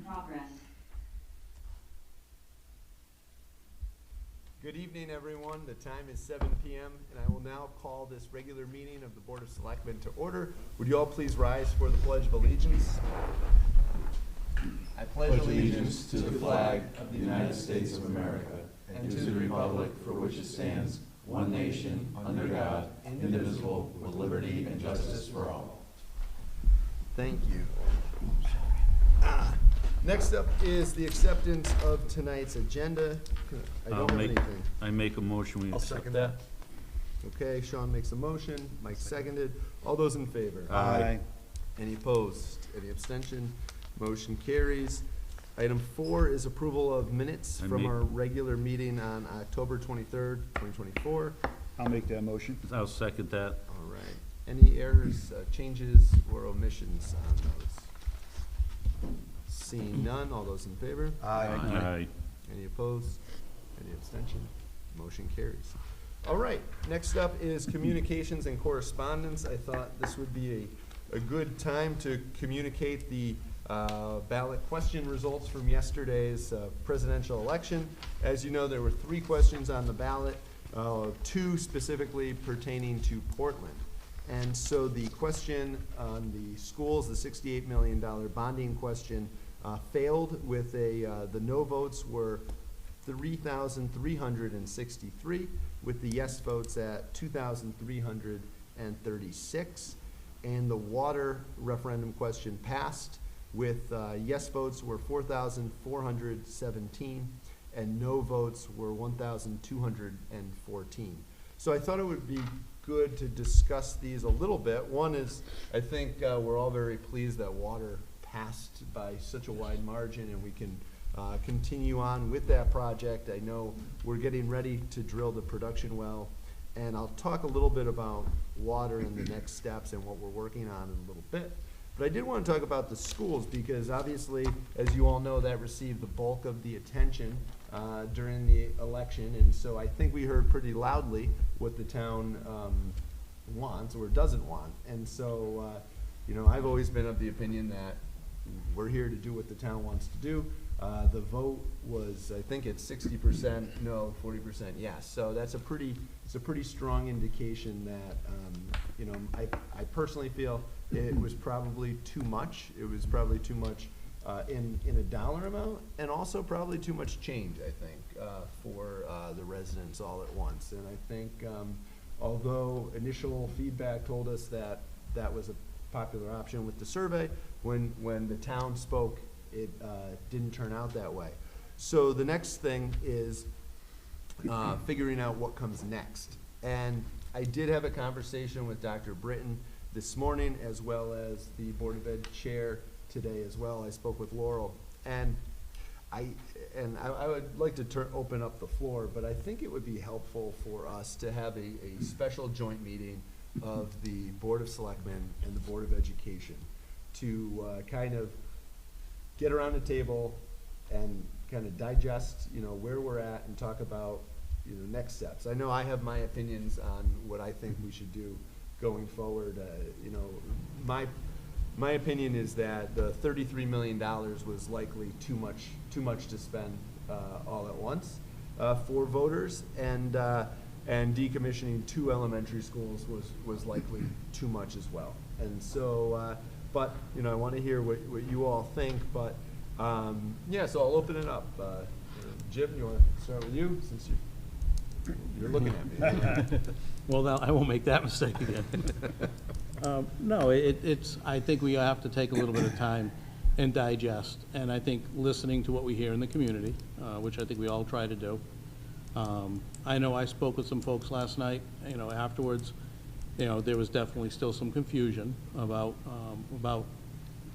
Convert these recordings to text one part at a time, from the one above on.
progress. Good evening, everyone. The time is 7 p.m. and I will now call this regular meeting of the Board of Selectmen to order. Would you all please rise for the Pledge of Allegiance? I pledge allegiance to the flag of the United States of America and to the republic for which it stands, one nation, under God, indivisible, with liberty and justice for all. Thank you. Next up is the acceptance of tonight's agenda. I don't have anything. I make a motion, we I'll accept second that. Okay, Sean makes a motion, Mike seconded. All those in favor? Aye. Any opposed? Any abstention? Motion carries. Item 4 is approval of minutes from our regular meeting on October 23rd, 2024. I'll make that motion. I'll second that. All right. Any errors, changes, or omissions on those? Seeing none, all those in favor? Aye. Any opposed? Any abstention? Motion carries. All right, next up is communications and correspondence. I thought this would be a good time to communicate the ballot question results from yesterday's presidential election. As you know, there were 3 questions on the ballot, 2 specifically pertaining to Portland. And so the question on the schools, the $68 million bonding question, failed with the no votes were 3,363, with the yes votes at 2,336. And the water referendum question passed with yes votes were 4,417 and no votes were 1,214. So I thought it would be good to discuss these a little bit. One is, I think we're all very pleased that water passed by such a wide margin and we can continue on with that project. I know we're getting ready to drill the production well, and I'll talk a little bit about water and the next steps and what we're working on in a little bit. But I did want to talk about the schools because obviously, as you all know, that received the bulk of the attention during the election, and so I think we heard pretty loudly what the town wants or doesn't want. And so, you know, I've always been of the opinion that we're here to do what the town wants to do. The vote was, I think it's 60% no, 40% yes. So that's a pretty strong indication that, you know, I personally feel it was probably too much. It was probably too much in a dollar amount, and also probably too much change, I think, for the residents all at once. And I think, although initial feedback told us that that was a popular option with the survey, when the town spoke, it didn't turn out that way. So the next thing is figuring out what comes next. And I did have a conversation with Dr. Britton this morning, as well as the Board of Ed chair today as well. I spoke with Laurel, and I would like to open up the floor, but I think it would be helpful for us to have a special joint meeting of the Board of Selectmen and the Board of Education to kind of get around the table and kind of digest, you know, where we're at and talk about, you know, next steps. I know I have my opinions on what I think we should do going forward. You know, my opinion is that the $33 million was likely too much to spend all at once for voters, and decommissioning 2 elementary schools was likely too much as well. And so, but you know, I want to hear what you all think. But yeah, so I'll open it up. Jim, you want to start with you, since you're looking at me? Well, now, I won't make that mistake again. No, I think we have to take a little bit of time and digest, and I think listening to what we hear in the community, which I think we all try to do. I know I spoke with some folks last night, you know, afterwards, you know, there was definitely still some confusion about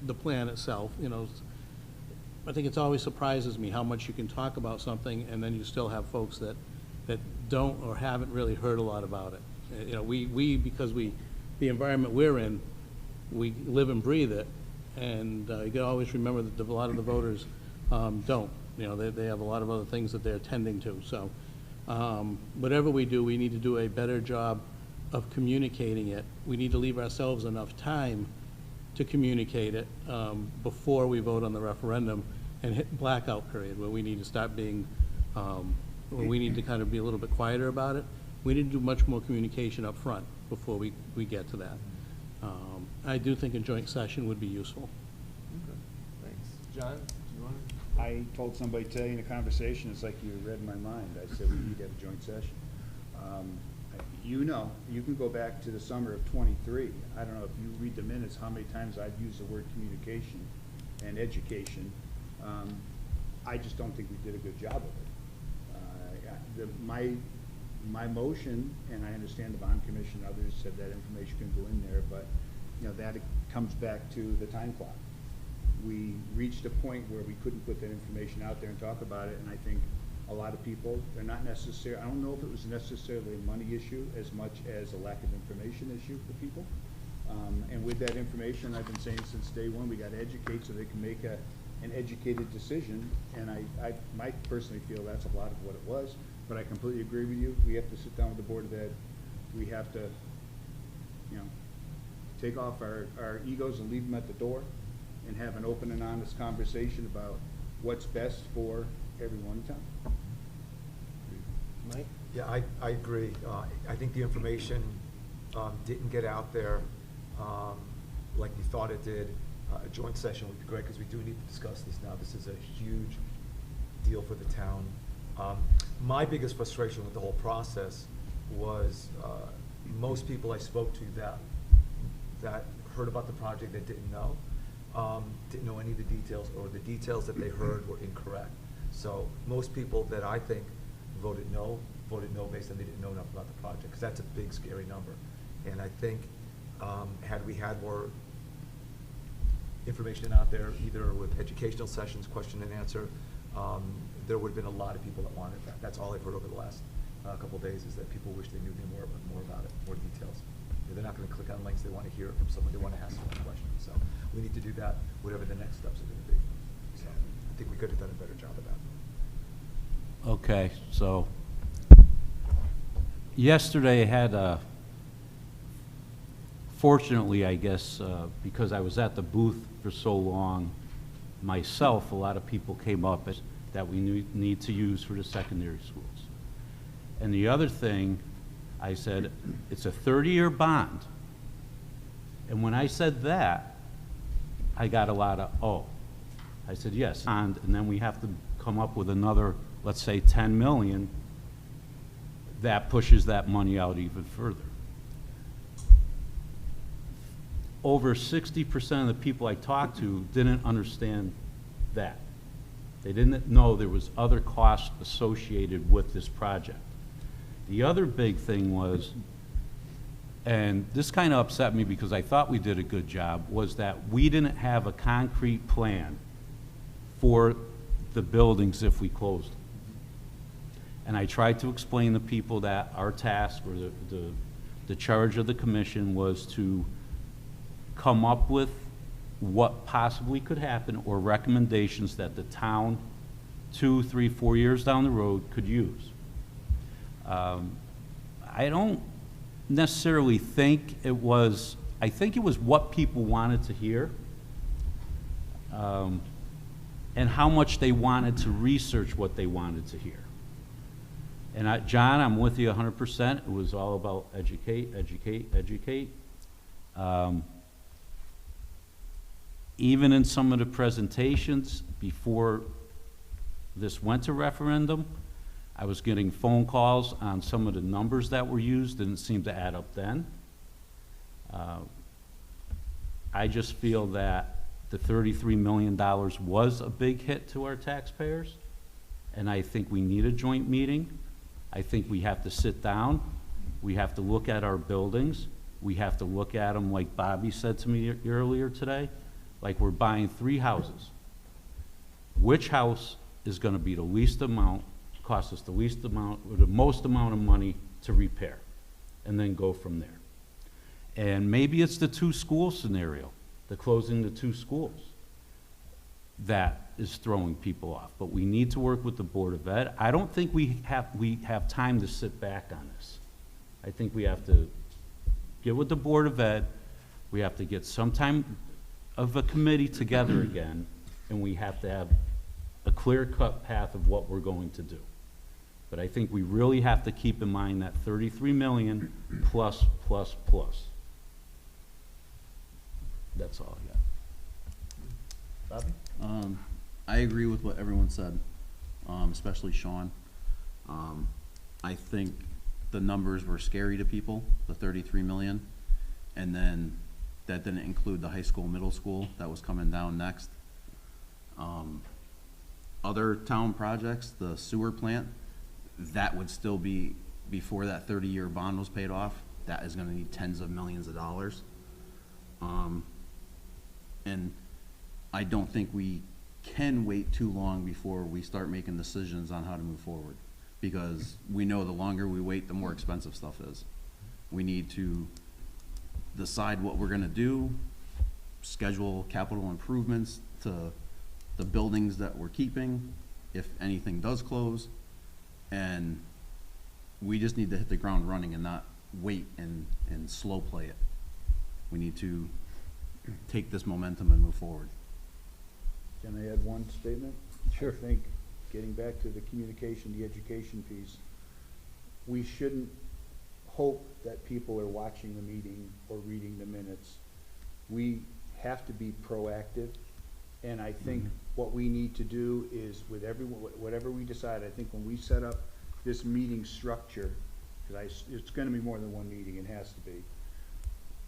the plan itself. You know, I think it always surprises me how much you can talk about something and then you still have folks that don't or haven't really heard a lot about it. You know, we because the environment we're in, we live and breathe it, and you can always remember that a lot of the voters don't. You know, they have a lot of other things that they're tending to. So whatever we do, we need to do a better job of communicating it. We need to leave ourselves enough time to communicate it before we vote on the referendum, and hit blackout period, where we need to start being, where we need to kind of be a little bit quieter about it. We need to do much more communication up front before we get to that. I do think a joint session would be useful. Okay, thanks. John, do you want to? I told somebody today in a conversation, it's like you read my mind. I said we need to have a joint session. You know, you can go back to the summer of '23. I don't know if you read the minutes, how many times I've used the word communication and education. I just don't think we did a good job of it. My motion, and I understand the bond commission, others said that information can go in there, but you know, that comes back to the time clock. We reached a point where we couldn't put that information out there and talk about it, and I think a lot of people, they're not necessarily, I don't know if it was necessarily a money issue as much as a lack of information issue for people. And with that information, I've been saying since day one, we gotta educate so they can make an educated decision, and I might personally feel that's a lot of what it was, but I completely agree with you. We have to sit down with the Board of Ed. We have to, you know, take off our egos and leave them at the door and have an open and honest conversation about what's best for everyone in town. Mike? Yeah, I agree. I think the information didn't get out there like we thought it did. A joint session would be great because we do need to discuss this now. This is a huge deal for the town. My biggest frustration with the whole process was most people I spoke to that heard about the project that didn't know any of the details, or the details that they heard were incorrect. So most people that I think voted no based on they didn't know enough about the project, because that's a big, scary number. And I think had we had more information out there, either with educational sessions, question and answer, there would have been a lot of people that wanted that. That's all I've heard over the last couple of days, is that people wish they knew more about it, more details. They're not going to click on links. They want to hear it from someone. They want to ask someone questions. So we need to do that, whatever the next steps are going to be. So I think we could have done a better job of that. Okay, so yesterday I had fortunately, I guess, because I was at the booth for so long myself, a lot of people came up that we need to use for the secondary schools. And the other thing, I said, it's a 30-year bond. And when I said that, I got a lot of, oh. I said, yes, and then we have to come up with another, let's say, 10 million. That pushes that money out even further. Over 60% of the people I talked to didn't understand that. They didn't know there was other costs associated with this project. The other big thing was, and this kind of upset me because I thought we did a good job, was that we didn't have a concrete plan for the buildings if we closed them. And I tried to explain to people that our task, or the charge of the commission, was to come up with what possibly could happen, or recommendations that the town 2, 3, 4 years down the road could use. I don't necessarily think it was, I think it was what people wanted to hear, and how much they wanted to research what they wanted to hear. And John, I'm with you 100%. It was all about educate, educate, educate. Even in some of the presentations before this went to referendum, I was getting phone calls on some of the numbers that were used. Didn't seem to add up then. I just feel that the $33 million was a big hit to our taxpayers, and I think we need a joint meeting. I think we have to sit down. We have to look at our buildings. We have to look at them, like Bobby said to me earlier today, like we're buying 3 houses. Which house is going to be the least amount, cost us the least amount, or the most amount of money to repair, and then go from there. And maybe it's the 2 school scenario, the closing the 2 schools, that is throwing people off. But we need to work with the Board of Ed. I don't think we have time to sit back on this. I think we have to get with the Board of Ed. We have to get some time of a committee together again, and we have to have clear-cut path of what we're going to do. But I think we really have to keep in mind that 33 million plus, plus, plus. That's all I got. Bobby? I agree with what everyone said, especially Sean. I think the numbers were scary to people, the 33 million. And then that didn't include the high school, middle school that was coming down next. Other town projects, the sewer plant, that would still be, before that 30-year bond was paid off, that is gonna need tens of millions of dollars. And I don't think we can wait too long before we start making decisions on how to move forward. Because we know the longer we wait, the more expensive stuff is. We need to decide what we're gonna do, schedule capital improvements to the buildings that we're keeping, if anything does close, and we just need to hit the ground running and not wait and slow play it. We need to take this momentum and move forward. Can I add one statement? Sure. I think, getting back to the communication, the education piece, we shouldn't hope that people are watching the meeting or reading the minutes. We have to be proactive, and I think what we need to do is, with everyone, whatever we decide, I think when we set up this meeting structure, because it's gonna be more than one meeting, it has to be.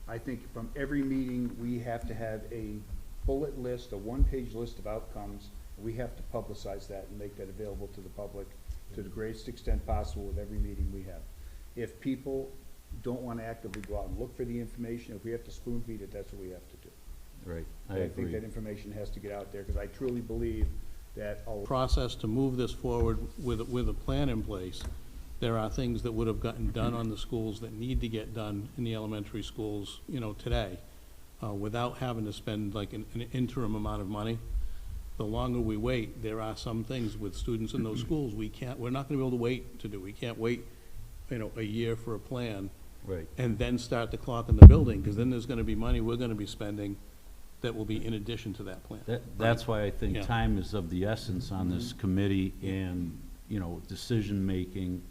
I think from every meeting, we have to have a bullet list, a one-page list of outcomes. We have to publicize that and make that available to the public to the greatest extent possible with every meeting we have. If people don't want to actively go out and look for the information, if we have to spoon feed it, that's what we have to do. Right, I think that information has to get out there, because I truly believe that Process to move this forward with a plan in place. There are things that would have gotten done on the schools that need to get done in the elementary schools, today, without having to spend like an interim amount of money. The longer we wait, there are some things with students in those schools we're not gonna be able to wait to do. We can't wait, a year for a plan right. and then start the clock in the building, because then there's gonna be money we're gonna be spending that will be in addition to that plan. That's why I think Yeah. time is of the essence on this committee and, decision-making.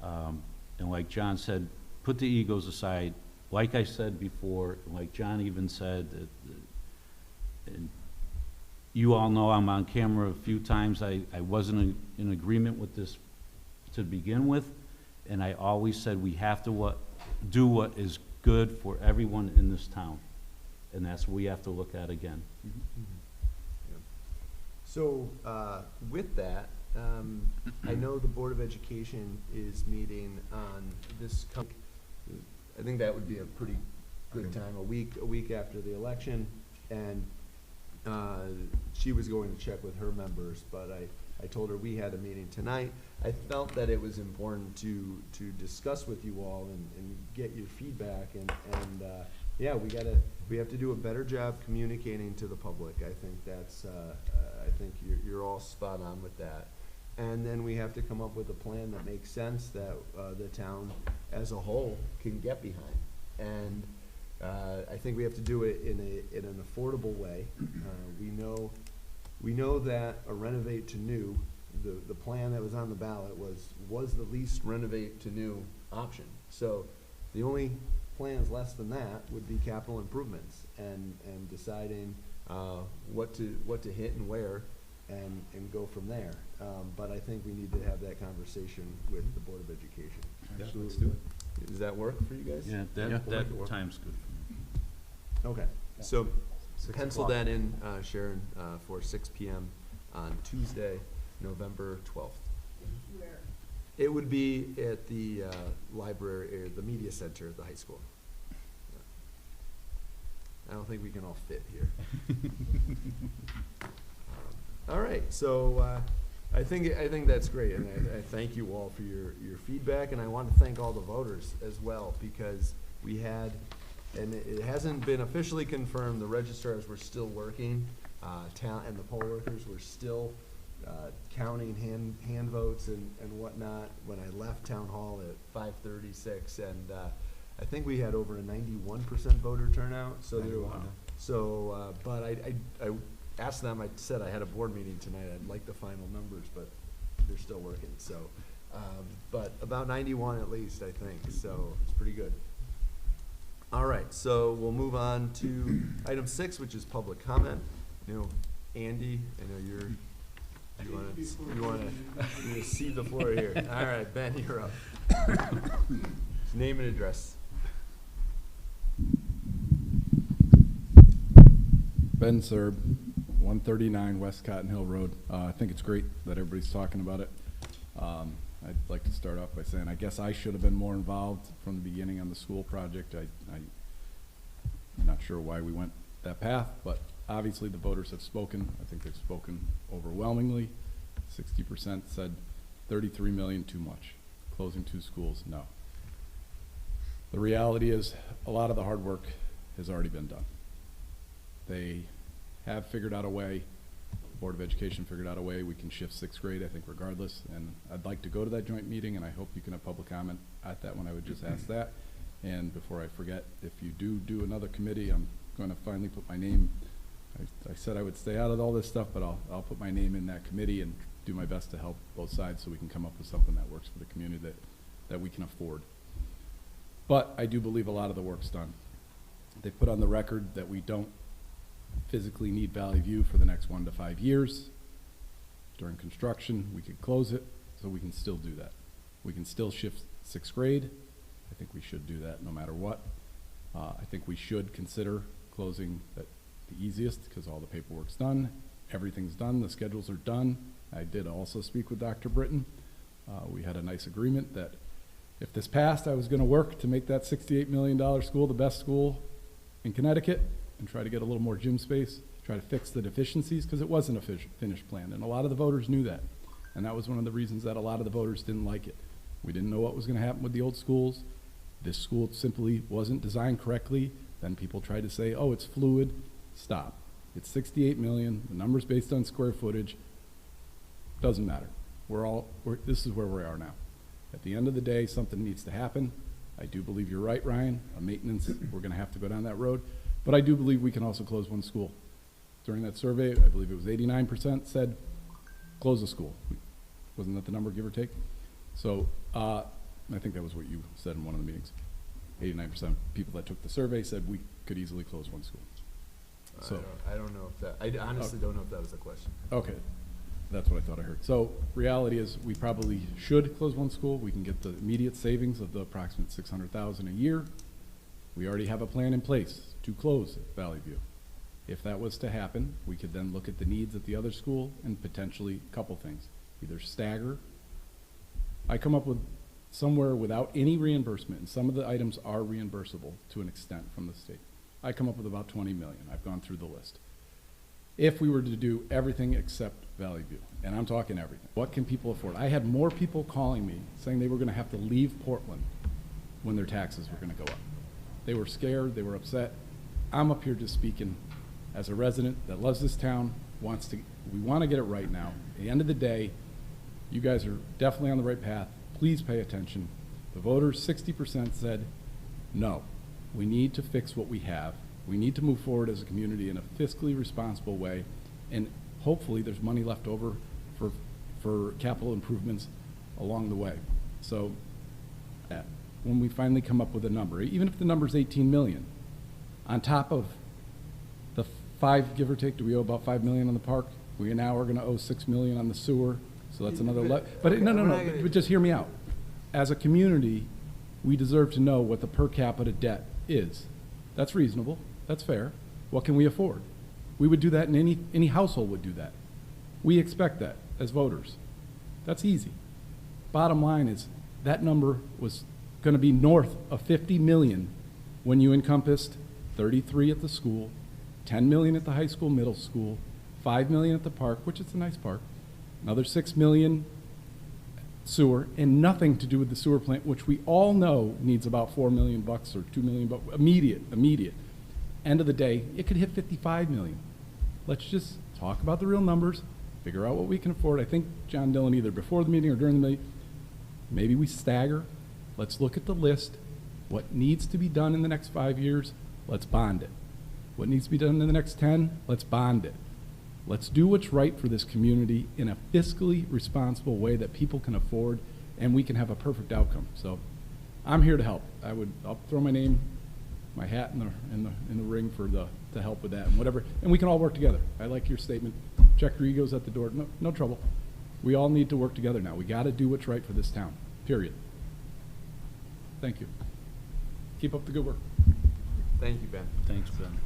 And like John said, put the egos aside. Like I said before, like John even said, and you all know I'm on camera a few times, I wasn't in agreement with this to begin with, and I always said we have to do what is good for everyone in this town, and that's what we have to look at again. So, with that, I know the Board of Education is meeting on this I think that would be a pretty good time, a week after the election, and she was going to check with her members, but I told her we had a meeting tonight. I felt that it was important to discuss with you all and get your feedback, and yeah, we have to do a better job communicating to the public. I think that's, I think you're all spot on with that. And then we have to come up with a plan that makes sense, that the town as a whole can get behind. And I think we have to do it in an affordable way. We know that a renovate to new, the plan that was on the ballot was the least renovate to new option. So the only plans less than that would be capital improvements and deciding what to hit and where, and go from there. But I think we need to have that conversation with the Board of Education. Yeah, let's do it. Does that work for you guys? Yeah, that time's good for me. Okay, so 6 pencil o'clock. that in, Sharon, for 6 p.m. on Tuesday, November 12th. Where? It would be at the library, or the media center at the high school. I don't think we can all fit here. All right, so I think that's great, and I thank you all for your feedback, and I want to thank all the voters as well, because we had, and it hasn't been officially confirmed, the registrars were still working, and the poll workers were still counting hand votes and whatnot when I left town hall at 5:36, and I think we had over a 91% voter turnout. So there, 91, so but I asked them, I said I had a board meeting tonight, I'd like the final numbers, but they're still working, so. But about 91 at least, I think, so it's pretty good. All right, so we'll move on to item 6, which is public comment. You know, Andy, I know you wanna cede the floor here. All right, Ben, you're up. Name and address. Ben Serb, 139 West Cotton Hill Road. I think it's great that everybody's talking about it. I'd like to start off by saying I guess I should have been more involved from the beginning on the school project. I'm not sure why we went that path, but obviously the voters have spoken. I think they've spoken overwhelmingly. 60% said 33 million too much. Closing 2 schools, no. The reality is a lot of the hard work has already been done. They have figured out a way, the Board of Education figured out a way, we can shift 6th grade, I think regardless, and I'd like to go to that joint meeting, and I hope you can have public comment at that one. I would just ask that. And before I forget, if you do another committee, I'm going to finally put my name, I said I would stay out of all this stuff, but I'll put my name in that committee and do my best to help both sides so we can come up with something that works for the community that we can afford. But I do believe a lot of the work's done. They put on the record that we don't physically need Valley View for the next 1 to 5 years. During construction, we could close it, so we can still do that. We can still shift 6th grade. I think we should do that no matter what. I think we should consider closing the easiest because all the paperwork's done, everything's done, the schedules are done. I did also speak with Dr. Britton. We had a nice agreement that if this passed, I was going to work to make that $68 million school the best school in Connecticut and try to get a little more gym space, try to fix the deficiencies because it wasn't a finished plan. And a lot of the voters knew that. And that was one of the reasons that a lot of the voters didn't like it. We didn't know what was going to happen with the old schools. This school simply wasn't designed correctly. Then people tried to say, oh, it's fluid. Stop. It's 68 million. The number's based on square footage. Doesn't matter. This is where we are now. At the end of the day, something needs to happen. I do believe you're right, Ryan. On maintenance, we're going to have to go down that road. But I do believe we can also close 1 school. During that survey, I believe it was 89% said close a school. Wasn't that the number, give or take? So I think that was what you said in one of the meetings. 89% of people that took the survey said we could easily close 1 school. So I don't know if that, I honestly don't know if that was a question. okay, that's what I thought I heard. So reality is we probably should close 1 school. We can get the immediate savings of the approximate $600,000 a year. We already have a plan in place to close Valley View. If that was to happen, we could then look at the needs at the other school and potentially a couple things. Either stagger. I come up with somewhere without any reimbursement, and some of the items are reimbursable to an extent from the state. I come up with about 20 million. I've gone through the list. If we were to do everything except Valley View, and I'm talking everything, what can people afford? I had more people calling me saying they were going to have to leave Portland when their taxes were going to go up. They were scared, they were upset. I'm up here just speaking as a resident that loves this town, we want to get it right now. At the end of the day, you guys are definitely on the right path. Please pay attention. The voters, 60% said, no, we need to fix what we have. We need to move forward as a community in a fiscally responsible way, and hopefully there's money left over for capital improvements along the way. So when we finally come up with a number, even if the number's 18 million, on top of the 5, give or take, do we owe about 5 million on the park? We now are going to owe 6 million on the sewer, so that's another. But okay, no. But just hear me out. As a community, we deserve to know what the per capita debt is. That's reasonable. That's fair. What can we afford? We would do that, and any household would do that. We expect that as voters. That's easy. Bottom line is that number was going to be north of 50 million when you encompassed 33 at the school, 10 million at the high school, middle school, 5 million at the park, which is a nice park, another 6 million sewer, and nothing to do with the sewer plant, which we all know needs about $4 million bucks or $2 million bucks, immediate. End of the day, it could hit 55 million. Let's just talk about the real numbers, figure out what we can afford. I think John Dillon, either before the meeting or during the meeting, maybe we stagger. Let's look at the list. What needs to be done in the next 5 years, let's bond it. What needs to be done in the next 10, let's bond it. Let's do what's right for this community in a fiscally responsible way that people can afford, and we can have a perfect outcome. So I'm here to help. I'll throw my name, my hat in the ring to help with that and whatever, and we can all work together. I like your statement. Check your egos at the door. No trouble. We all need to work together now. We got to do what's right for this town. Period. Thank you. Keep up the good work. Thank you, Ben. Thanks, Ben.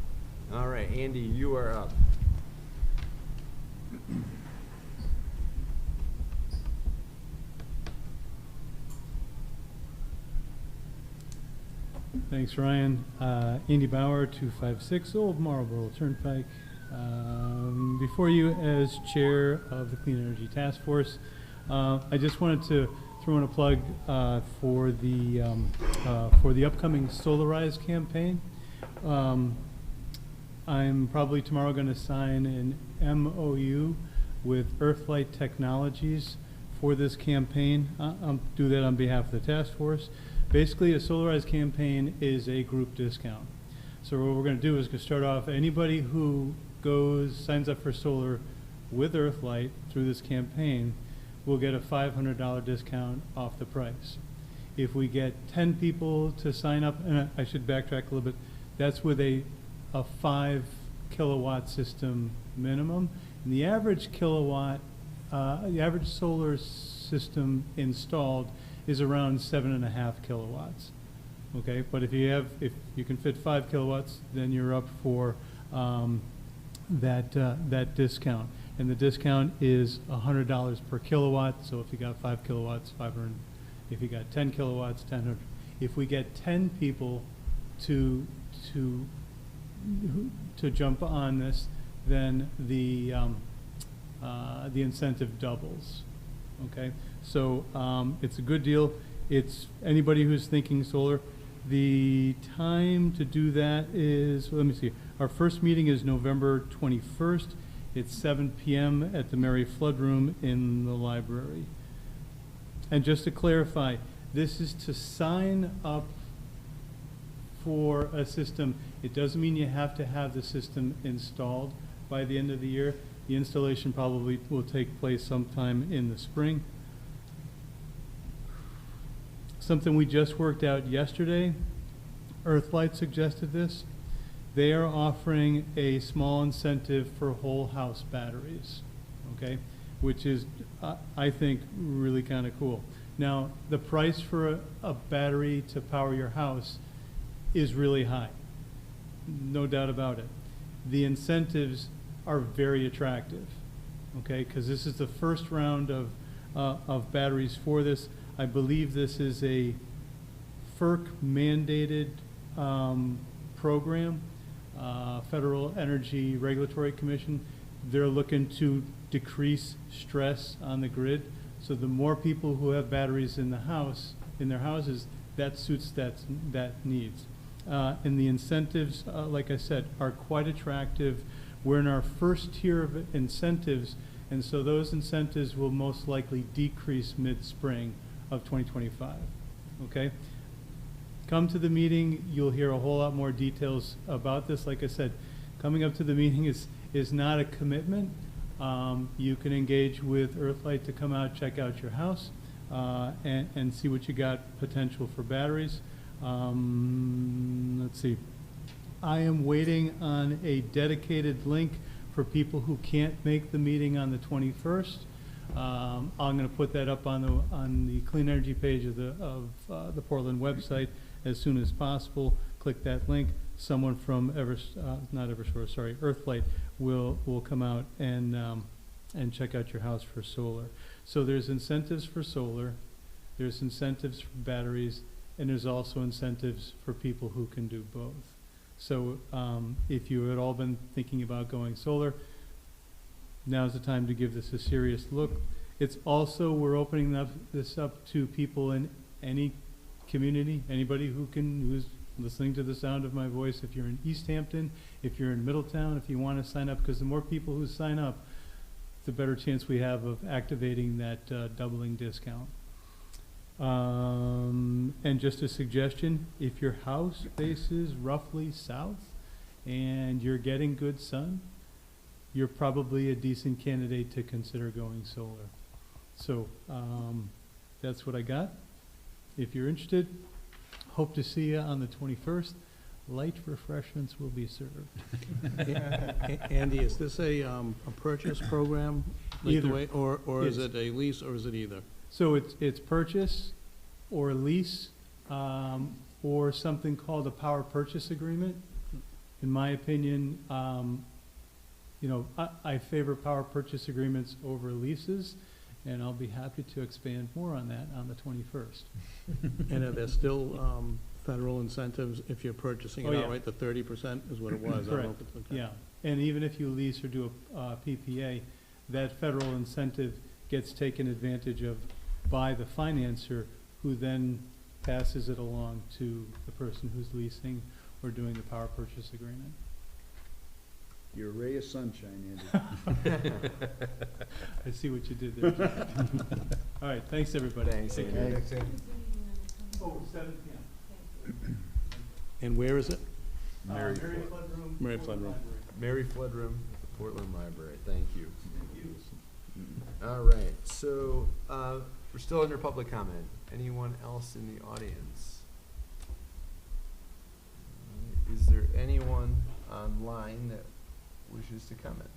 All right, Andy, you are up. Thanks, Ryan. Andy Bauer, 256 Old Marlboro Turnpike. Before you as chair of the Clean Energy Task Force, I just wanted to throw in a plug for the upcoming Solarize campaign. I'm probably tomorrow going to sign an MOU with Earthlight Technologies for this campaign. I'll do that on behalf of the task force. Basically, a Solarize campaign is a group discount. So what we're going to do is start off, anybody who signs up for solar with Earthlight through this campaign will get a $500 discount off the price. If we get 10 people to sign up, and I should backtrack a little bit, that's with a 5 kilowatt system minimum. And the average kilowatt, the average solar system installed is around 7.5 kilowatts. Okay, but if you can fit 5 kilowatts, then you're up for that discount. And the discount is $100 per kilowatt. So if you got 5 kilowatts, 500. If you got 10 kilowatts, 1,000. If we get 10 people to jump on this, then the incentive doubles. Okay, so it's a good deal. It's anybody who's thinking solar. The time to do that is, let me see, our first meeting is November 21st. It's 7 p.m. at the Mary Flood Room in the library. And just to clarify, this is to sign up for a system. It doesn't mean you have to have the system installed by the end of the year. The installation probably will take place sometime in the spring. Something we just worked out yesterday, Earthlight suggested this. They are offering a small incentive for whole house batteries, okay? Which is, I think, really kind of cool. Now, the price for a battery to power your house is really high, no doubt about it. The incentives are very attractive, okay? Because this is the first round of batteries for this. I believe this is a FERC mandated program, Federal Energy Regulatory Commission. They're looking to decrease stress on the grid. So the more people who have batteries in their houses, that suits that needs. And the incentives, like I said, are quite attractive. We're in our first tier of incentives, and so those incentives will most likely decrease mid-spring of 2025, okay? Come to the meeting, you'll hear a whole lot more details about this. Like I said, coming up to the meeting is not a commitment. You can engage with Earthlight to come out, check out your house, and see what you got potential for batteries. Let's see. I am waiting on a dedicated link for people who can't make the meeting on the 21st. I'm going to put that up on the Clean Energy page of the Portland website as soon as possible. Click that link. Someone from Earthlight will come out and check out your house for solar. So there's incentives for solar, there's incentives for batteries, and there's also incentives for people who can do both. So if you had all been thinking about going solar, now's the time to give this a serious look. It's also, we're opening this up to people in any community, anybody who's listening to the sound of my voice. If you're in East Hampton, if you're in Middletown, if you want to sign up, because the more people who sign up, the better chance we have of activating that doubling discount. And just a suggestion, if your house faces roughly south and you're getting good sun, you're probably a decent candidate to consider going solar. So, that's what I got. If you're interested, hope to see you on the 21st. Light refreshments will be served. Andy, is this a purchase program? like the Either. way- Or is It's- it a lease, or is it either? So it's purchase or lease, or something called a power purchase agreement. In my opinion, I favor power purchase agreements over leases, and I'll be happy to expand more on that on the 21st. And are there still federal incentives if you're purchasing Oh, it yeah. outright? The 30% is what it was? I don't know if it's- okay. Yeah, and even if you lease or do a PPA, that federal incentive gets taken advantage of by the financer, who then passes it along to the person who's leasing or doing the power purchase agreement. You're a ray of sunshine, Andy. I see what you did there. John. All right, thanks, everybody. Thanks, Take Andy. care. Thanks, Andy. Oh, 7 p.m. And where is it? Mary Mary Flood. Flood Room. Mary Flood Room. Library. Mary Flood Room, at the Portland Library, thank you. Thank you. All right, so, we're still under public comment. Anyone else in the audience? Is there anyone online that wishes to comment?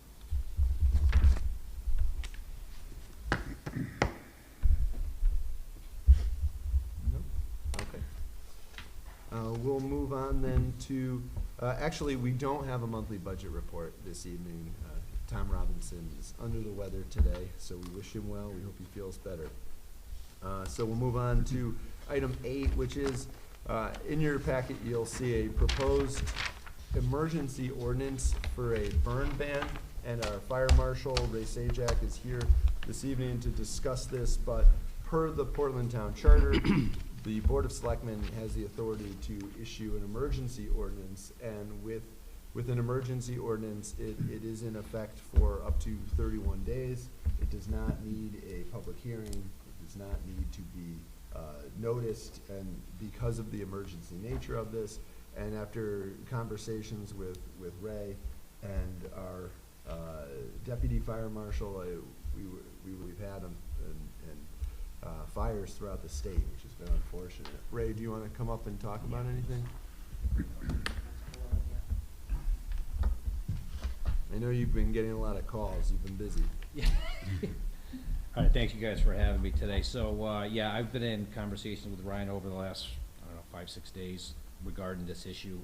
No? Okay. We'll move on then to, actually, we don't have a monthly budget report this evening. Tom Robinson is under the weather today, so we wish him well. We hope he feels better. So we'll move on to item 8, which is, in your packet, you'll see a proposed emergency ordinance for a burn ban, and our fire marshal, Ray Sajak, is here this evening to discuss this, but per the Portland Town Charter, the Board of Selectmen has the authority to issue an emergency ordinance, and with an emergency ordinance, it is in effect for up to 31 days. It does not need a public hearing. It does not need to be noticed, and because of the emergency nature of this, and after conversations with Ray and our deputy fire marshal, we've had fires throughout the state, which has been unfortunate. Ray, do you want to come up and talk about anything? I know you've been getting a lot of calls. You've been busy. Yeah. All right, thank you guys for having me today. So, yeah, I've been in conversations with Ryan over the last, 5-6 days regarding this issue.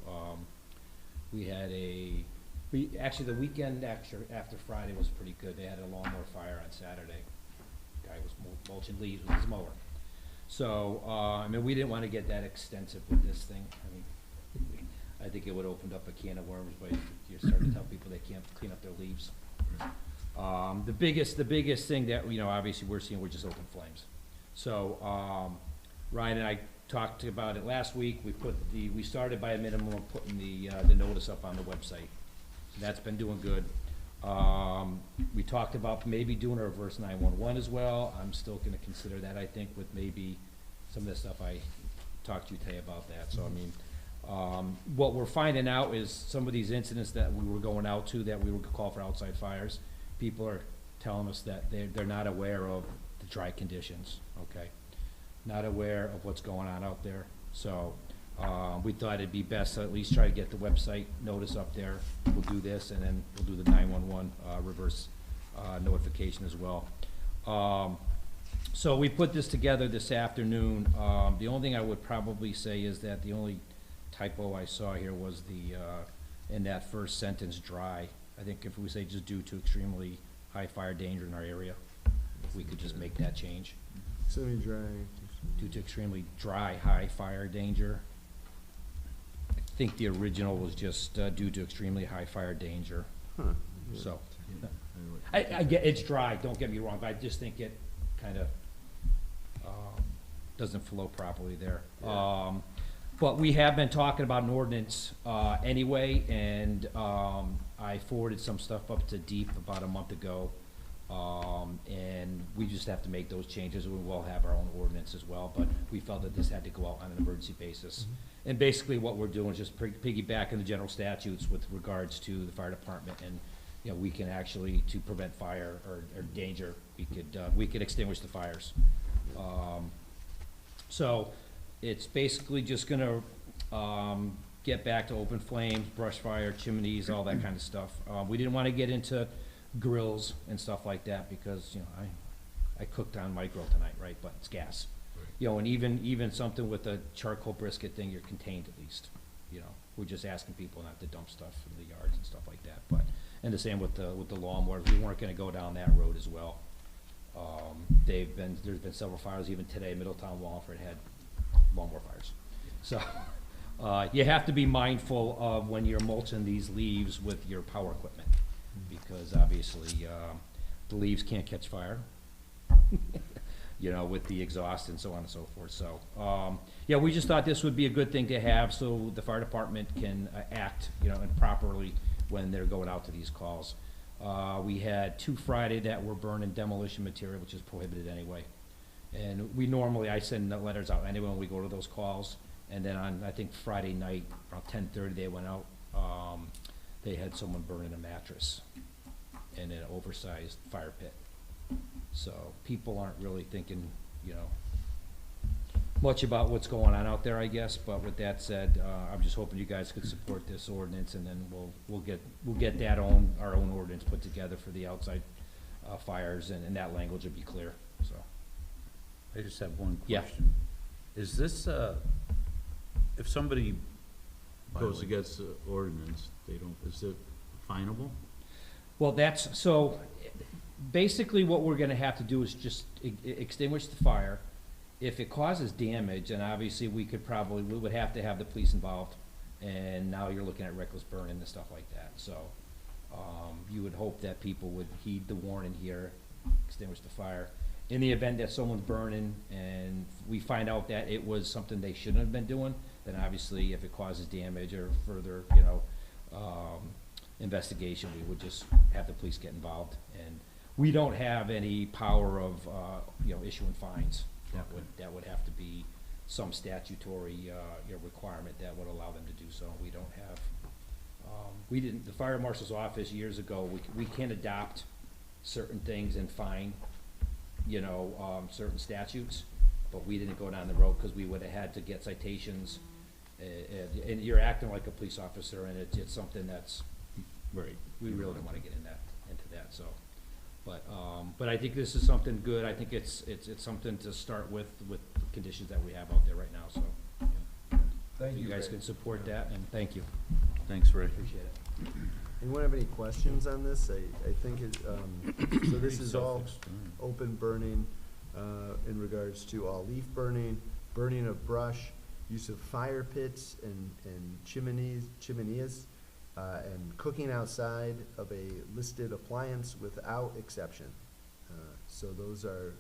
Actually, the weekend after Friday was pretty good. They had a lawnmower fire on Saturday. Guy was mulching leaves with his mower. So, we didn't want to get that extensive with this thing. I think it would have opened up a can of worms, but you're starting to tell people they can't clean up their leaves. The biggest thing that, obviously we're seeing, we're just open flames. So, Ryan and I talked about it last week. We started by a minimum of putting the notice up on the website. So that's been doing good. We talked about maybe doing a reverse 911 as well. I'm still gonna consider that, I think, with maybe some of the stuff I talked to you today about that. So, what we're finding out is some of these incidents that we were going out to, that we were called for outside fires, people are telling us that they're not aware of the dry conditions, okay? Not aware of what's going on out there. So, we thought it'd be best to at least try to get the website notice up there. We'll do this, and then we'll do the 911, reverse, notification as well. So we put this together this afternoon. The only thing I would probably say is that the only typo I saw here was in that first sentence, dry. I think if we say just due to extremely high fire danger in our area, we could just make that change. Semi-dry. Due to extremely dry, high fire danger. I think the original was just due to extremely high fire danger. Huh. So, I get, it's dry, don't get me wrong, but I just think it kind of doesn't flow properly there. Yeah. But we have been talking about an ordinance anyway, and I forwarded some stuff up to Deep about a month ago. And we just have to make those changes. We will have our own ordinance as well, but we felt that this had to go out on an emergency basis. Mm-hmm. And basically what we're doing is just piggybacking the general statutes with regards to the fire department and, you know, we can actually, to prevent fire or danger, we could extinguish the fires. So it's basically just gonna, get back to open flames, brush fire, chimneys, all that kind of stuff. We didn't wanna get into grills and stuff like that, because, you know, I cooked on my grill tonight, right, but it's gas. You know, and even something with a charcoal brisket thing, you're contained at least, you know. We're just asking people not to dump stuff in the yards and stuff like that, but, and the same with the lawnmowers, we weren't gonna go down that road as well. There's been several fires, even today, Middletown, Wallingford had lawnmower fires. So, you have to be mindful of when you're mulching these leaves with your power equipment, because obviously, the leaves can't catch fire. You know, with the exhaust and so on and so forth, so, yeah, we just thought this would be a good thing to have, so the fire department can act, you know, and properly when they're going out to these calls. We had 2 Friday that were burning demolition material, which is prohibited anyway. And we normally, I send the letters out anyway when we go to those calls, and then on, I think Friday night, around 10:30, they went out, they had someone burning a mattress in an oversized fire pit. So people aren't really thinking, you know, much about what's going on out there, I guess, but with that said, I'm just hoping you guys could support this ordinance, and then we'll get that our own ordinance put together for the outside, fires, and that language will be clear, so. I just have one Yeah. question. Is this, if somebody goes against the ordinance, is it finable? Well, so, basically what we're gonna have to do is just extinguish the fire. If it causes damage, then obviously we would have to have the police involved, and now you're looking at reckless burning and stuff like that, so, you would hope that people would heed the warning here, extinguish the fire. In the event that someone's burning and we find out that it was something they shouldn't have been doing, then obviously if it causes damage or further, you know, investigation, we would just have the police get involved. And we don't have any power of, you know, issuing fines. That would have to be some statutory, you know, requirement that would allow them to do so. We don't have, the fire marshal's office years ago, we can adopt certain things and fine, you know, certain statutes, but we didn't go down the road because we would have had to get citations. And you're acting like a police officer, and it's something that's, Right. we really don't want to get into that, so. But I think this is something good. I think it's something to start with the conditions that we have out there right now, so. Thank You guys can support that, and thank you. Thanks, Ray. Appreciate it. Anyone have any questions on this? I think it, so this is all open burning, in regards to all leaf burning, burning of brush, use of fire pits and chimeneas, and cooking outside of a listed appliance without exception. So those are,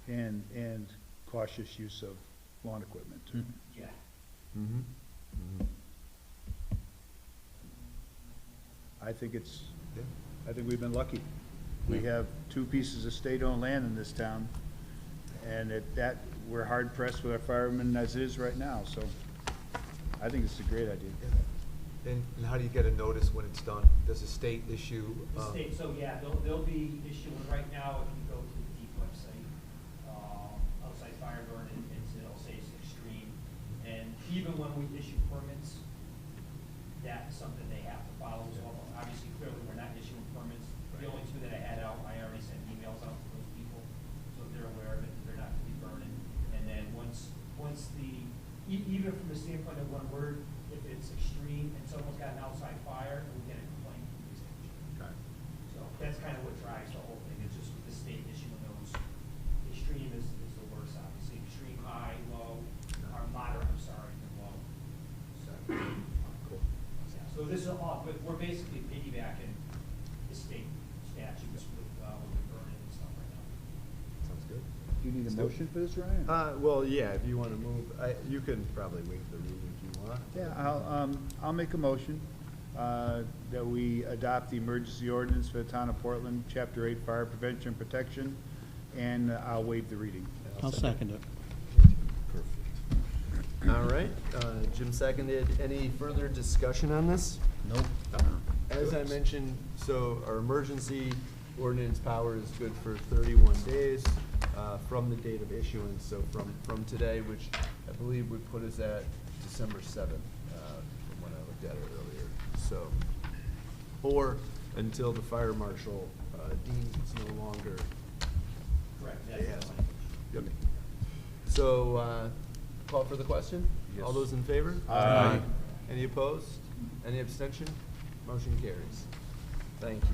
And cautious use of lawn equipment, too. Yeah. I think we've been lucky. We have 2 pieces of state-owned land in this town, and we're hard pressed with our firemen as it is right now, so I think it's a great idea. And how do you get a notice when it's done? Does the state issue? The state, so yeah, they'll be issuing right now, if you go to the DEEP website, outside fire burning, it'll say it's extreme. And even when we issue permits, that's something they have to follow as well. Obviously, clearly, we're not issuing permits. The only 2 that I had out, I already sent emails out to those people, so they're aware of it, they're not to be burning. And then once even from the standpoint of when if it's extreme and someone's got an outside fire, we get a complaint from the extinguisher. So that's kind of what drives the whole thing, it's just the state issuing those. Extreme is the worst, obviously. Extreme, high, low, or moderate, I'm sorry, and low. So, Cool. yeah, so this is all, but we're basically piggybacking the state statutes with burning and stuff right now. Sounds good. Do you need a motion for this, Ryan? well, yeah, if you want to move, you can probably waive the reading if you want. Yeah, I'll make a motion that we adopt the emergency ordinance for the town of Portland, Chapter 8, Fire Prevention and Protection, and I'll waive the reading. I'll second it. All right, Jim seconded. Any further discussion on this? Nope. as I mentioned, so our emergency ordinance power is good for 31 days from the date of issuance, so from today, which I believe would put us at December 7th, from when I looked at it earlier. So, or until the fire marshal deems it's no longer. Correct. Yes. Yep. So, call for the question? All those in favor? Aye. Any opposed? Any abstention? Motion carries. Thank you.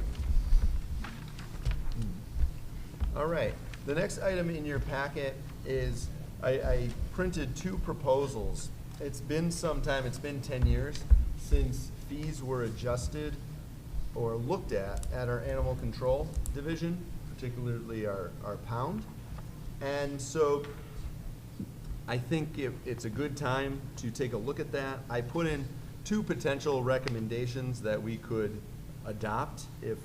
All right, the next item in your packet is, I printed two proposals. It's been some time, it's been 10 years since fees were adjusted or looked at our animal control division, particularly our pound. And so I think it's a good time to take a look at that. I put in two potential recommendations that we could adopt if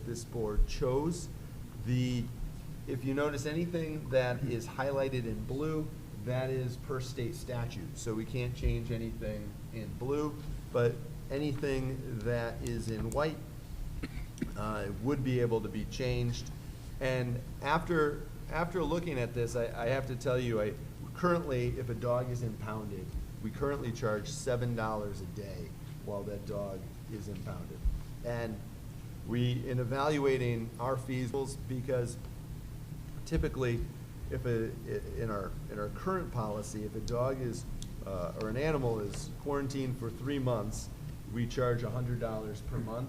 this board chose. If you notice anything that is highlighted in blue, that is per state statute. So we can't change anything in blue, but anything that is in white would be able to be changed. And after looking at this, I have to tell you, currently, if a dog is impounded, we currently charge $7 a day while that dog is impounded. And in evaluating our fees, because typically, in our current policy, if a dog is, or an animal is quarantined for 3 months, we charge $100 per month.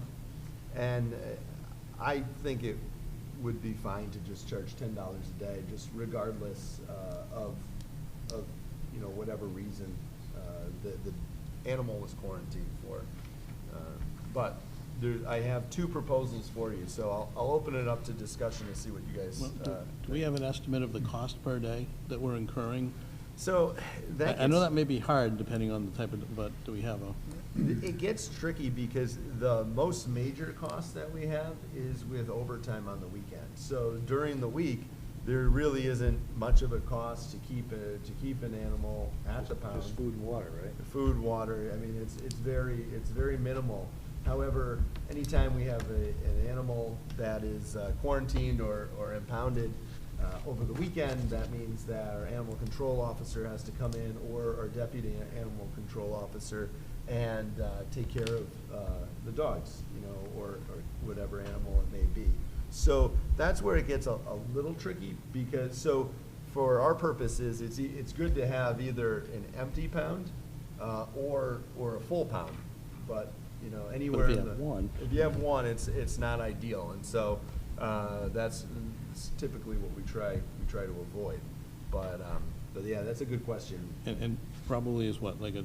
And I think it would be fine to just charge $10 a day, just regardless of whatever reason the animal was quarantined for. But I have two proposals for you, so I'll open it up to discussion and see what you guys. Well, do we have an estimate of the cost per day that we're incurring? So that I know that may be hard depending on the type of, but do we have a? It gets tricky because the most major cost that we have is with overtime on the weekend. So during the week, there really isn't much of a cost to keep an animal at the pound. Just food and water, right? Food, water, I mean, it's very minimal. However, anytime we have an animal that is quarantined or impounded over the weekend, that means that our animal control officer has to come in, or our deputy animal control officer, and take care of the dogs, or whatever animal it may be. So that's where it gets a little tricky, because, so for our purposes, it's good to have either an empty pound or a full pound, but anywhere. But if you have one. If you have one, it's not ideal, and so that's typically what we try to avoid. But yeah, that's a good question. And probably is what, like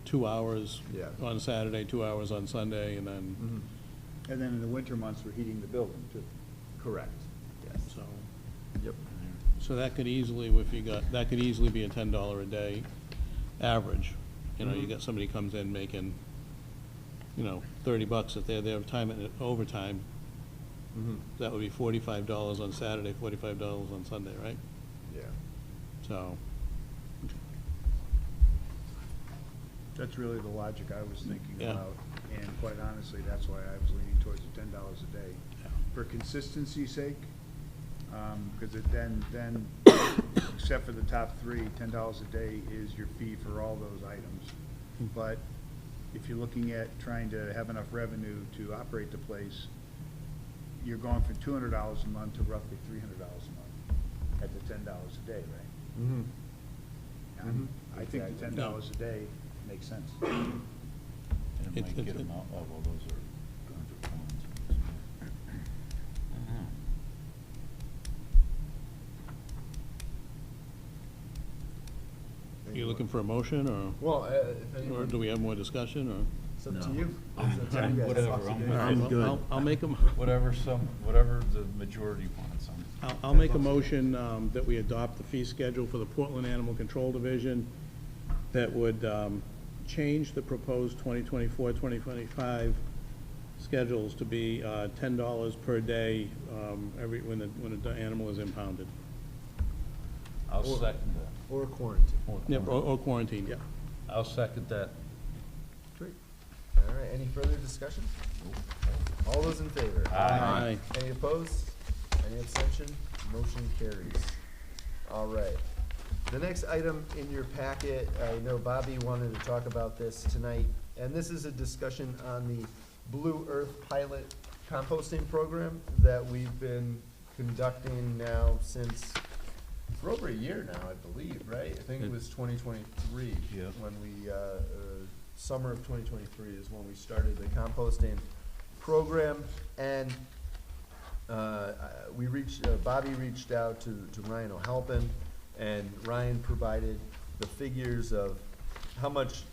2 hours Yeah. on Saturday, 2 hours on Sunday, and then, Mhm. And then in the winter months, we're heating the building too. Correct. Yes. so. Yep. So that could easily, that could easily be a $10 a day average. You got somebody comes in making, $30 if they're there time and overtime. Mm-hmm. That would be $45 on Saturday, $45 on Sunday, right? Yeah. So, That's really the logic I was thinking Yeah. about, and quite honestly, that's why I was leaning towards the $10 a day. Yeah. For consistency's sake, because it then, except for the top three, $10 a day is your fee for all those items. But if you're looking at trying to have enough revenue to operate the place, you're going from $200 a month to roughly $300 a month at the $10 a day, right? Mm-hmm. And I think the Exactly. $10 a day makes sense. And it It's- might get it's- them out, oh, well, those are guns or phones. you looking for a motion, or Well, do we have more discussion, or? it's up to No. you. It's up to you guys. Whatever, I'll make a, Whatever the majority wants. I'll make a motion that we adopt the fee schedule for the Portland Animal Control Division that would change the proposed 2024, 2025 schedules to be $10 per day when the animal is impounded. I'll second that. Or quarantine. Yeah, or quarantined, yeah. I'll second that. Great. All right. right, any further discussion? All those in favor? Aye. Any opposed? Any abstention? Motion carries. All right. The next item in your packet, I know Bobby wanted to talk about this tonight, and this is a discussion on the Blue Earth pilot composting program that we've been conducting now since, for over a year now, I believe, right? I think it was 2023. Yep. When we, summer of 2023 is when we started the composting program, and Bobby reached out to Ryan O'Halpin, and Ryan provided the figures of how much